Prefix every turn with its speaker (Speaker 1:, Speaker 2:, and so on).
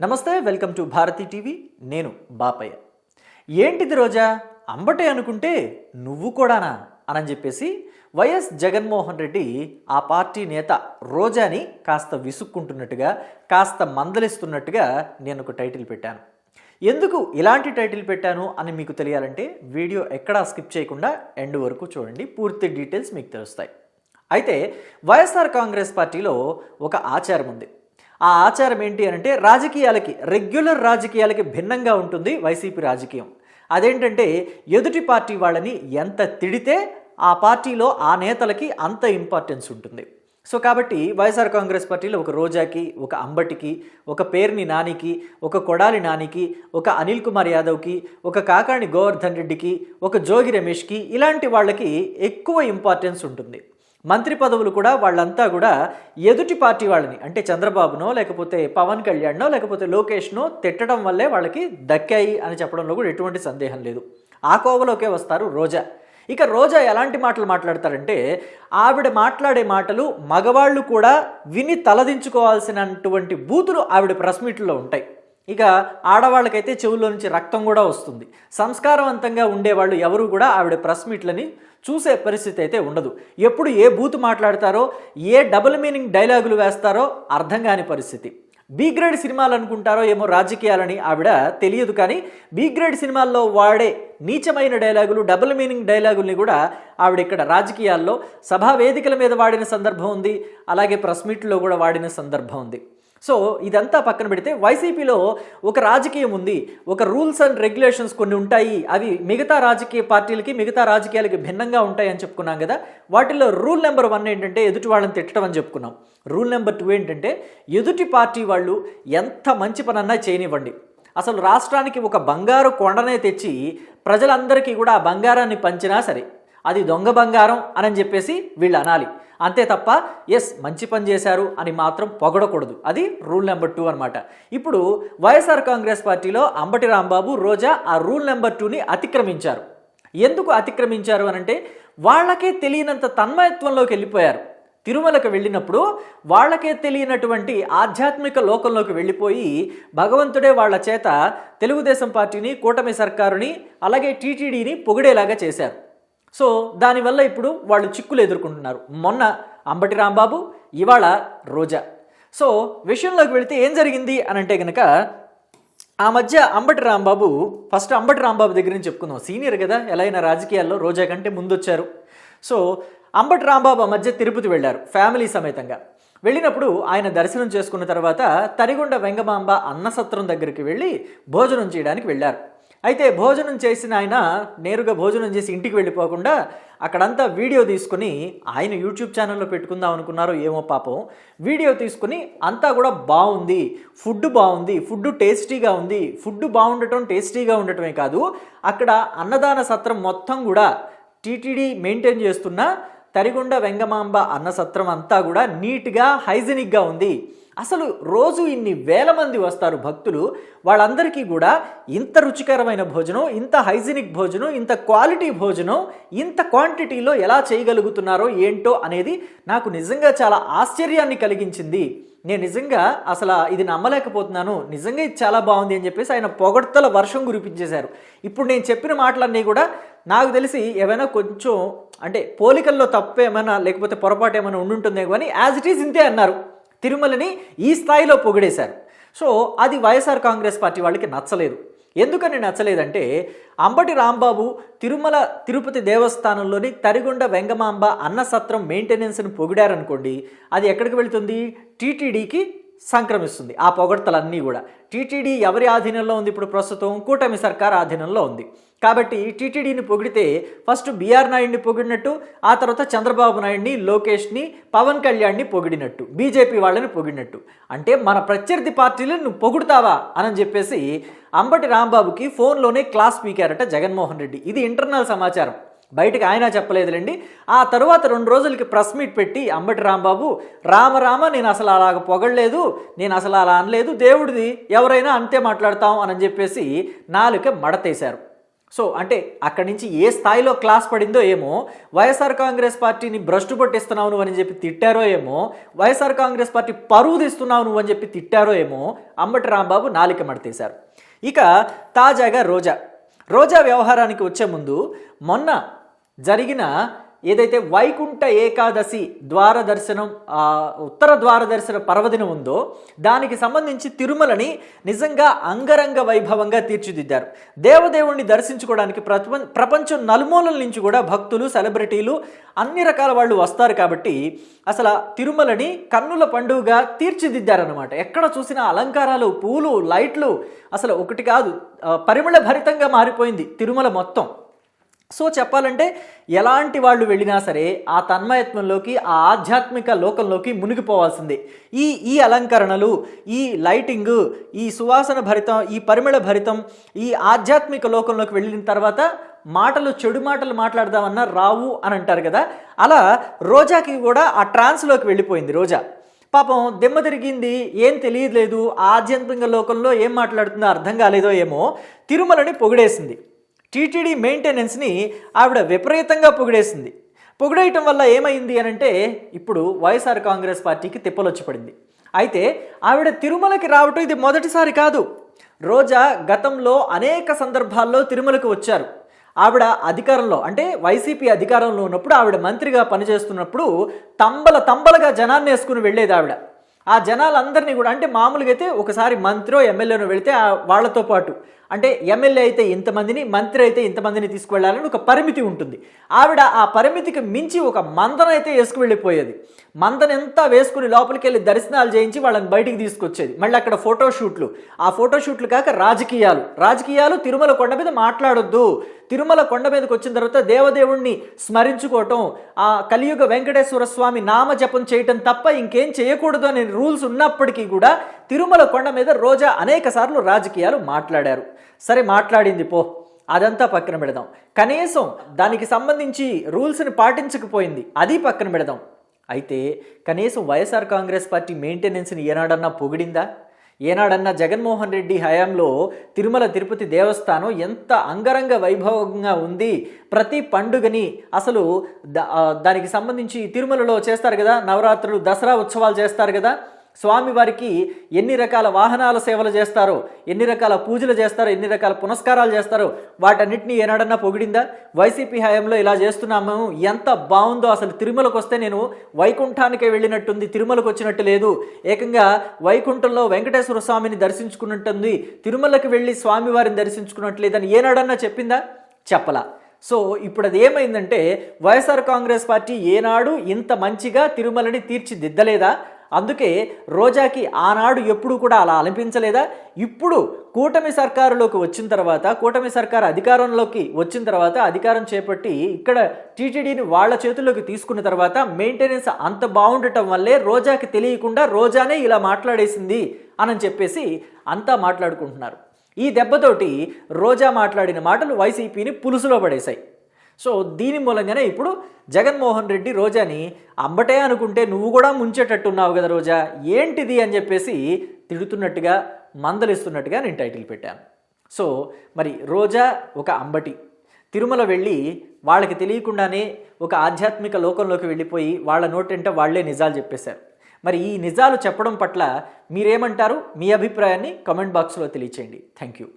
Speaker 1: నమస్తే, welcome to Bharati TV. నేను బాపయ్య. ఏంటిది రోజా, అంబటే అనుకుంటే నువ్వు కూడానా అని చెప్పేసి వైఎస్ జగన్మోహన్ రెడ్డి ఆ పార్టీ నేత రోజాని కాస్త విసుక్కుంటున్నట్టుగా, కాస్త మందలిస్తున్నట్టుగా నేను ఒక టైటిల్ పెట్టాను. ఎందుకు ఇలాంటి టైటిల్ పెట్టాను అని మీకు తెలియాలంటే వీడియో ఎక్కడా స్కిప్ చేయకుండా ఎండ్ వరకు చూడండి. పూర్తి డీటెయిల్స్ మీకు తెలుస్తాయి. అయితే వైఎస్ఆర్ కాంగ్రెస్ పార్టీలో ఒక ఆచారం ఉంది. ఆ ఆచారం ఏంటి అంటే రెగ్యులర్ రాజకీయాలకి భిన్నంగా ఉంటుంది వైసీపీ రాజకీయం. అదేంటంటే ఎదుటి పార్టీ వాళ్ళని ఎంత తిడితే ఆ పార్టీలో ఆ నేతలకి అంత ఇంపార్టెన్స్ ఉంటుంది. సో కాబట్టి వైఎస్ఆర్ కాంగ్రెస్ పార్టీలో ఒక రోజాకి, ఒక అంబటికి, ఒక పేర్ని నానికి, ఒక కొడాలి నానికి, ఒక అనిల్ కుమార్ యాదవ్కి, ఒక కాకాణి గోవర్ధన్ రెడ్డికి, ఒక జోగి రమేష్కి, ఇలాంటి వాళ్ళకి ఎక్కువ ఇంపార్టెన్స్ ఉంటుంది. మంత్రి పదవులు కూడా వాళ్ళంతా కూడా ఎదుటి పార్టీ వాళ్ళని అంటే చంద్రబాబునో లేకపోతే పవన్ కళ్యాణ్నో లేకపోతే లోకేష్నో తిట్టడం వల్లే వాళ్ళకి దక్కాయి అని చెప్పడంలో కూడా ఎటువంటి సందేహం లేదు. ఆ కోవలోకే వస్తారు రోజా. ఇక రోజా ఎలాంటి మాటలు మాట్లాడతారంటే ఆవిడ మాట్లాడే మాటలు మగవాళ్ళు కూడా విని తలదించుకోవాల్సినటువంటి బూతులు ఆవిడ ప్రెస్ మీట్లో ఉంటాయి. ఇక ఆడవాళ్ళకైతే చెవుల్లో నుంచి రక్తం కూడా వస్తుంది. సంస్కారవంతంగా ఉండేవాళ్ళు ఎవరు కూడా ఆవిడ ప్రెస్ మీట్లని చూసే పరిస్థితి అయితే ఉండదు. ఎప్పుడు ఏ బూతు మాట్లాడతారో, ఏ డబుల్ మీనింగ్ డైలాగులు వేస్తారో అర్థం కాని పరిస్థితి. బి గ్రేడ్ సినిమాలు అనుకుంటారో ఏమో రాజకీయాలని ఆవిడ తెలియదు, కానీ బి గ్రేడ్ సినిమాల్లో వాడే నీచమైన డైలాగులు, డబుల్ మీనింగ్ డైలాగుల్ని కూడా ఆవిడ ఇక్కడ రాజకీయాల్లో సభా వేదికల మీద వాడిన సందర్భం ఉంది, అలాగే ప్రెస్ మీట్లో కూడా వాడిన సందర్భం ఉంది. సో ఇదంతా పక్కన పెడితే వైసీపీలో ఒక రాజకీయం ఉంది, ఒక రూల్స్ అండ్ రెగ్యులేషన్స్ కొన్ని ఉంటాయి. అవి మిగతా రాజకీయ పార్టీలకి, మిగతా రాజకీయాలకి భిన్నంగా ఉంటాయి అని చెప్పుకున్నాం కదా. వాటిల్లో రూల్ నెంబర్ 1 ఏంటంటే ఎదుటి వాళ్ళని తిట్టడం అని చెప్పుకున్నాం. రూల్ నెంబర్ 2 ఏంటంటే ఎదుటి పార్టీ వాళ్ళు ఎంత మంచి పనన్నా చేయనివ్వండి, అసలు రాష్ట్రానికి ఒక బంగారు కొండనే తెచ్చి ప్రజలందరికీ కూడా ఆ బంగారాన్ని పంచినా సరే అది దొంగ బంగారం అని చెప్పేసి వీళ్ళు అనాలి. అంతే తప్ప ఎస్ మంచి పని చేశారు అని మాత్రం పొగడకూడదు. అది రూల్ నెంబర్ 2 అనమాట. ఇప్పుడు వైఎస్ఆర్ కాంగ్రెస్ పార్టీలో అంబటి రాంబాబు, రోజా ఆ రూల్ నెంబర్ 2ని అతిక్రమించారు. ఎందుకు అతిక్రమించారు అనంటే వాళ్ళకే తెలియనంత తన్మయత్వంలోకి వెళ్ళిపోయారు. తిరుమలకు వెళ్ళినప్పుడు వాళ్ళకే తెలియనటువంటి ఆధ్యాత్మిక లోకంలోకి వెళ్ళిపోయి భగవంతుడే వాళ్ళ చేత తెలుగుదేశం పార్టీని, కూటమి సర్కారుని, అలాగే టీటీడీని పొగిడేలాగా చేశారు. సో దానివల్ల ఇప్పుడు వాళ్ళు చిక్కులు ఎదుర్కొంటున్నారు. మొన్న అంబటి రాంబాబు, ఇవాళ రోజా. సో విషయంలోకి వెళితే ఏం జరిగింది అని అంటే కనుక ఆ మధ్య అంబటి రాంబాబు దగ్గర నుంచి చెప్పుకుందాం. సీనియర్ కదా, ఎలా అయినా రాజకీయాల్లో రోజా కంటే ముందు వచ్చారు. సో అంబటి రాంబాబు మధ్య తిరుపతి వెళ్ళారు ఫ్యామిలీ సమేతంగా. వెళ్ళినప్పుడు ఆయన దర్శనం చేసుకున్న తర్వాత తరిగొండ వెంగమాంబ అన్నసత్రం దగ్గరికి వెళ్ళి భోజనం చేయడానికి వెళ్ళారు. అయితే భోజనం చేసిన ఆయన నేరుగా భోజనం చేసి ఇంటికి వెళ్ళిపోకుండా అక్కడంతా వీడియో తీసుకుని ఆయన యూట్యూబ్ ఛానల్లో పెట్టుకుందాం అనుకున్నారో ఏమో పాపం, వీడియో తీసుకుని అంతా కూడా బాగుంది, ఫుడ్ టేస్టీగా ఉంది, ఫుడ్ బాగుండటం టేస్టీగా ఉండటమే కాదు, అక్కడ అన్నదాన సత్రం మొత్తం కూడా టీటీడీ మెయింటైన్ చేస్తున్న తరిగొండ వెంగమాంబ అన్న సత్రం అంతా కూడా నీట్గా హైజీనిక్గా ఉంది. అసలు రోజు ఇన్ని వేల మంది వస్తారు భక్తులు, వాళ్ళందరికీ కూడా ఇంత రుచికరమైన భోజనం, ఇంత హైజీనిక్ భోజనం, ఇంత క్వాలిటీ భోజనం ఇంత క్వాంటిటీలో ఎలా చేయగలుగుతున్నారో ఏంటో అనేది నాకు నిజంగా చాలా ఆశ్చర్యాన్ని కలిగించింది. నేను నిజంగా అసలు ఇది నమ్మలేకపోతున్నాను, నిజంగా ఇది చాలా బాగుంది అని చెప్పేసి ఆయన పొగడ్తల వర్షం కురిపించేశారు. ఇప్పుడు నేను చెప్పిన మాటలన్నీ కూడా నాకు తెలిసి ఏమైనా కొంచెం అంటే పోలికల్లో తప్పు ఏమైనా లేకపోతే పొరపాటు ఏమైనా ఉండుంటుందే కానీ యాజ్ ఇట్ ఈజ్ ఇంతే అన్నారు. తిరుమలని ఈ స్థాయిలో పొగిడేశారు. సో అది వైఎస్ఆర్ కాంగ్రెస్ పార్టీ వాళ్ళకి నచ్చలేదు. ఎందుకని నచ్చలేదంటే అంబటి రాంబాబు తిరుపతి దేవస్థానంలోని తరిగొండ వెంగమాంబ అన్నసత్రం మెయింటెనెన్స్ని పొగిడారనుకోండి, అది ఎక్కడికి వెళుతుంది? టీటీడీకి సంక్రమిస్తుంది. ఆ పొగడ్తలన్నీ కూడా టీటీడీ ఎవరి ఆధీనంలో ఉంది? ఇప్పుడు ప్రస్తుతం కూటమి సర్కార్ ఆధీనంలో ఉంది. కాబట్టి టీటీడీని పొగిడితే ఫస్ట్ బీఆర్ నాయుడిని పొగిడినట్టు, ఆ తర్వాత చంద్రబాబు నాయుడిని, లోకేష్ని, పవన్ కళ్యాణ్ని పొగిడినట్టు, బీజేపీ వాళ్ళని పొగిడినట్టు. అంటే మన ప్రత్యర్థి పార్టీలను నువ్వు పొగుడుతావా అని చెప్పేసి అంబటి రాంబాబుకి ఫోన్లోనే క్లాస్ పీకారట జగన్మోహన్ రెడ్డి. ఇది ఇంటర్నల్ సమాచారం, బయటకు ఆయన చెప్పలేదులేండి. ఆ తరువాత 2 రోజులకి ప్రెస్ మీట్ పెట్టి అంబటి రాంబాబు రామ నేను అసలు అలాగ పొగడలేదు, నేను అసలు అలా అనలేదు, దేవుడిది ఎవరైనా అంతే మాట్లాడతాం అని చెప్పేసి నాలుక మడతేశారు. సో అంటే అక్కడి నుంచి ఏ స్థాయిలో క్లాస్ పడిందో ఏమో, వైఎస్ఆర్ కాంగ్రెస్ పార్టీని భ్రష్టు పట్టిస్తున్నావు నువ్వు అని చెప్పి తిట్టారో ఏమో, వైఎస్ఆర్ కాంగ్రెస్ పార్టీ పరువు తీస్తున్నావు నువ్వు అని చెప్పి తిట్టారో ఏమో, అంబటి రాంబాబు నాలిక మడతేశారు. ఇక తాజాగా రోజా వ్యవహారానికి వచ్చే ముందు మొన్న జరిగిన ఏదైతే వైకుంఠ ఏకాదశి ద్వార దర్శనం ఉత్తర ద్వార దర్శన పర్వదినం ఉందో దానికి సంబంధించి తిరుమలని నిజంగా అంగరంగ వైభవంగా తీర్చిదిద్దారు. దేవదేవుణ్ణి దర్శించుకోవడానికి ప్రపంచం నలుమూలల నుంచి కూడా భక్తులు, సెలబ్రిటీలు, అన్ని రకాల వాళ్ళు వస్తారు. కాబట్టి అసలు తిరుమలని కన్నుల పండుగగా తీర్చిదిద్దారనమాట. ఎక్కడ చూసినా అలంకారాలు, పూలు, లైట్లు, అసలు ఒకటి కాదు, పరిమళ భరితంగా మారిపోయింది తిరుమల మొత్తం. సో చెప్పాలంటే ఎలాంటి వాళ్ళు వెళ్ళినా సరే ఆ తన్మయత్వంలోకి, ఆ ఆధ్యాత్మిక లోకంలోకి మునిగిపోవాల్సిందే. ఈ అలంకరణలు, ఈ లైటింగ్, ఈ సువాసన భరితం, ఈ పరిమళ భరితం, ఈ ఆధ్యాత్మిక లోకంలోకి వెళ్ళిన తర్వాత చెడు మాటలు మాట్లాడదామన్నా రావు అని అంటారు కదా, అలా రోజాకి కూడా ఆ ట్రాన్స్లోకి వెళ్ళిపోయింది. రోజా పాపం దెమ్మ తిరిగింది, ఏం తెలియలేదు, ఆధ్యాత్మిక లోకంలో ఏం మాట్లాడుతుందో అర్థం కాలేదో ఏమో, తిరుమలని పొగిడేసింది. టీటీడీ మెయింటెనెన్స్ని ఆవిడ విపరీతంగా పొగిడేసింది. పొగిడేయటం వల్ల ఏమైంది అనంటే ఇప్పుడు వైఎస్ఆర్ కాంగ్రెస్ పార్టీకి తిప్పలొచ్చి పడింది. అయితే ఆవిడ తిరుమలకి రావటం ఇది మొదటిసారి కాదు. రోజా గతంలో అనేక సందర్భాల్లో తిరుమలకు వచ్చారు. ఆవిడ అధికారంలో అంటే వైసీపీ అధికారంలో ఉన్నప్పుడు, ఆవిడ మంత్రిగా పనిచేస్తున్నప్పుడు తంబలగా జనాన్ని వేసుకుని వెళ్ళేది ఆవిడ. ఆ జనాలందరినీ కూడా, అంటే మామూలుగా అయితే ఒకసారి మంత్రో ఎమ్మెల్యేనో వెళితే వాళ్ళతో పాటు, అంటే ఎమ్మెల్యే అయితే ఇంతమందిని, మంత్రి అయితే ఇంతమందిని తీసుకువెళ్ళాలని ఒక పరిమితి ఉంటుంది. ఆవిడ ఆ పరిమితికి మించి ఒక మందనైతే వేసుకువెళ్ళిపోయేది. మందనంతా వేసుకుని లోపలికి వెళ్ళి దర్శనాలు చేయించి వాళ్ళని బయటికి తీసుకొచ్చేది. మళ్ళీ అక్కడ ఫోటోషూట్లు, ఆ ఫోటోషూట్లు కాక రాజకీయాలు తిరుమల కొండ మీద మాట్లాడొద్దు, తిరుమల కొండ మీదకి వచ్చిన తర్వాత దేవదేవుణ్ణి స్మరించుకోవటం, ఆ కలియుగ వెంకటేశ్వర స్వామి నామజపం చేయటం తప్ప ఇంకేం చేయకూడదు అనే రూల్స్ ఉన్నప్పటికీ కూడా తిరుమల కొండ మీద రోజా అనేక సార్లు రాజకీయాలు మాట్లాడారు. సరే, మాట్లాడింది పో, అదంతా పక్కన పెడదాం. కనీసం దానికి సంబంధించి రూల్స్ని పాటించకపోయింది, అది పక్కన పెడదాం. అయితే కనీసం వైఎస్ఆర్ కాంగ్రెస్ పార్టీ మెయింటెనెన్స్ని ఏనాడన్నా పొగిడిందా? ఏనాడన్నా జగన్మోహన్ రెడ్డి హయాంలో తిరుమల తిరుపతి దేవస్థానం ఎంత అంగరంగ వైభవంగా ఉంది, ప్రతి పండుగని అసలు దానికి సంబంధించి తిరుమలలో చేస్తారు కదా, నవరాత్రులు, దసరా ఉత్సవాలు చేస్తారు కదా, స్వామివారికి ఎన్ని రకాల వాహనాల సేవలు చేస్తారో, ఎన్ని రకాల పూజలు చేస్తారో, ఎన్ని రకాల పునస్కారాలు చేస్తారో వాటన్నిటిని ఏనాడన్నా పొగిడిందా? వైసీపీ హయాంలో ఇలా చేస్తున్నాము, ఎంత బాగుందో, అసలు తిరుమలకు వస్తే నేను వైకుంఠానికే వెళ్ళినట్టుంది, తిరుమలకు వచ్చినట్టు లేదు, ఏకంగా వైకుంఠంలో వెంకటేశ్వర స్వామిని దర్శించుకున్నట్టుంది, తిరుమలకి వెళ్ళి స్వామివారిని దర్శించుకున్నట్టు లేదని ఏనాడన్నా చెప్పిందా? చెప్పలా. సో ఇప్పుడు అది ఏమైందంటే వైఎస్ఆర్ కాంగ్రెస్ పార్టీ ఏనాడు ఇంత మంచిగా తిరుమలని తీర్చిదిద్దలేదా? అందుకే రోజాకి ఆనాడు ఎప్పుడు కూడా అలా అనిపించలేదా? ఇప్పుడు కూటమి సర్కారులోకి వచ్చిన తర్వాత, కూటమి సర్కారు అధికారంలోకి వచ్చిన తర్వాత, అధికారం చేపట్టి ఇక్కడ టీటీడీని వాళ్ళ చేతుల్లోకి తీసుకున్న తర్వాత మెయింటెనెన్స్ అంత బాగుండటం వల్లే రోజాకి తెలియకుండా రోజానే ఇలా మాట్లాడేసింది అని చెప్పేసి అంతా మాట్లాడుకుంటున్నారు. ఈ దెబ్బతోటి రోజా మాట్లాడిన మాటలు వైసీపీని పులుసులో పడేశాయి. సో దీని మూలంగానే ఇప్పుడు జగన్మోహన్ రెడ్డి రోజాని అంబటే అనుకుంటే నువ్వు కూడా ముంచేటట్టున్నావు కదా రోజా, ఏంటిది అని చెప్పేసి తిడుతున్నట్టుగా, మందలిస్తున్నట్టుగా నేను టైటిల్ పెట్టాను. సో మరి రోజా ఒక అంబటి తిరుమల వెళ్ళి వాళ్ళకి తెలియకుండానే ఒక ఆధ్యాత్మిక లోకంలోకి వెళ్ళిపోయి వాళ్ళ నోటంటే వాళ్లే నిజాలు చెప్పేశారు. మరి ఈ నిజాలు చెప్పడం పట్ల మీరేమంటారు? మీ అభిప్రాయాన్ని కామెంట్ బాక్స్లో తెలియచేయండి. Thank you.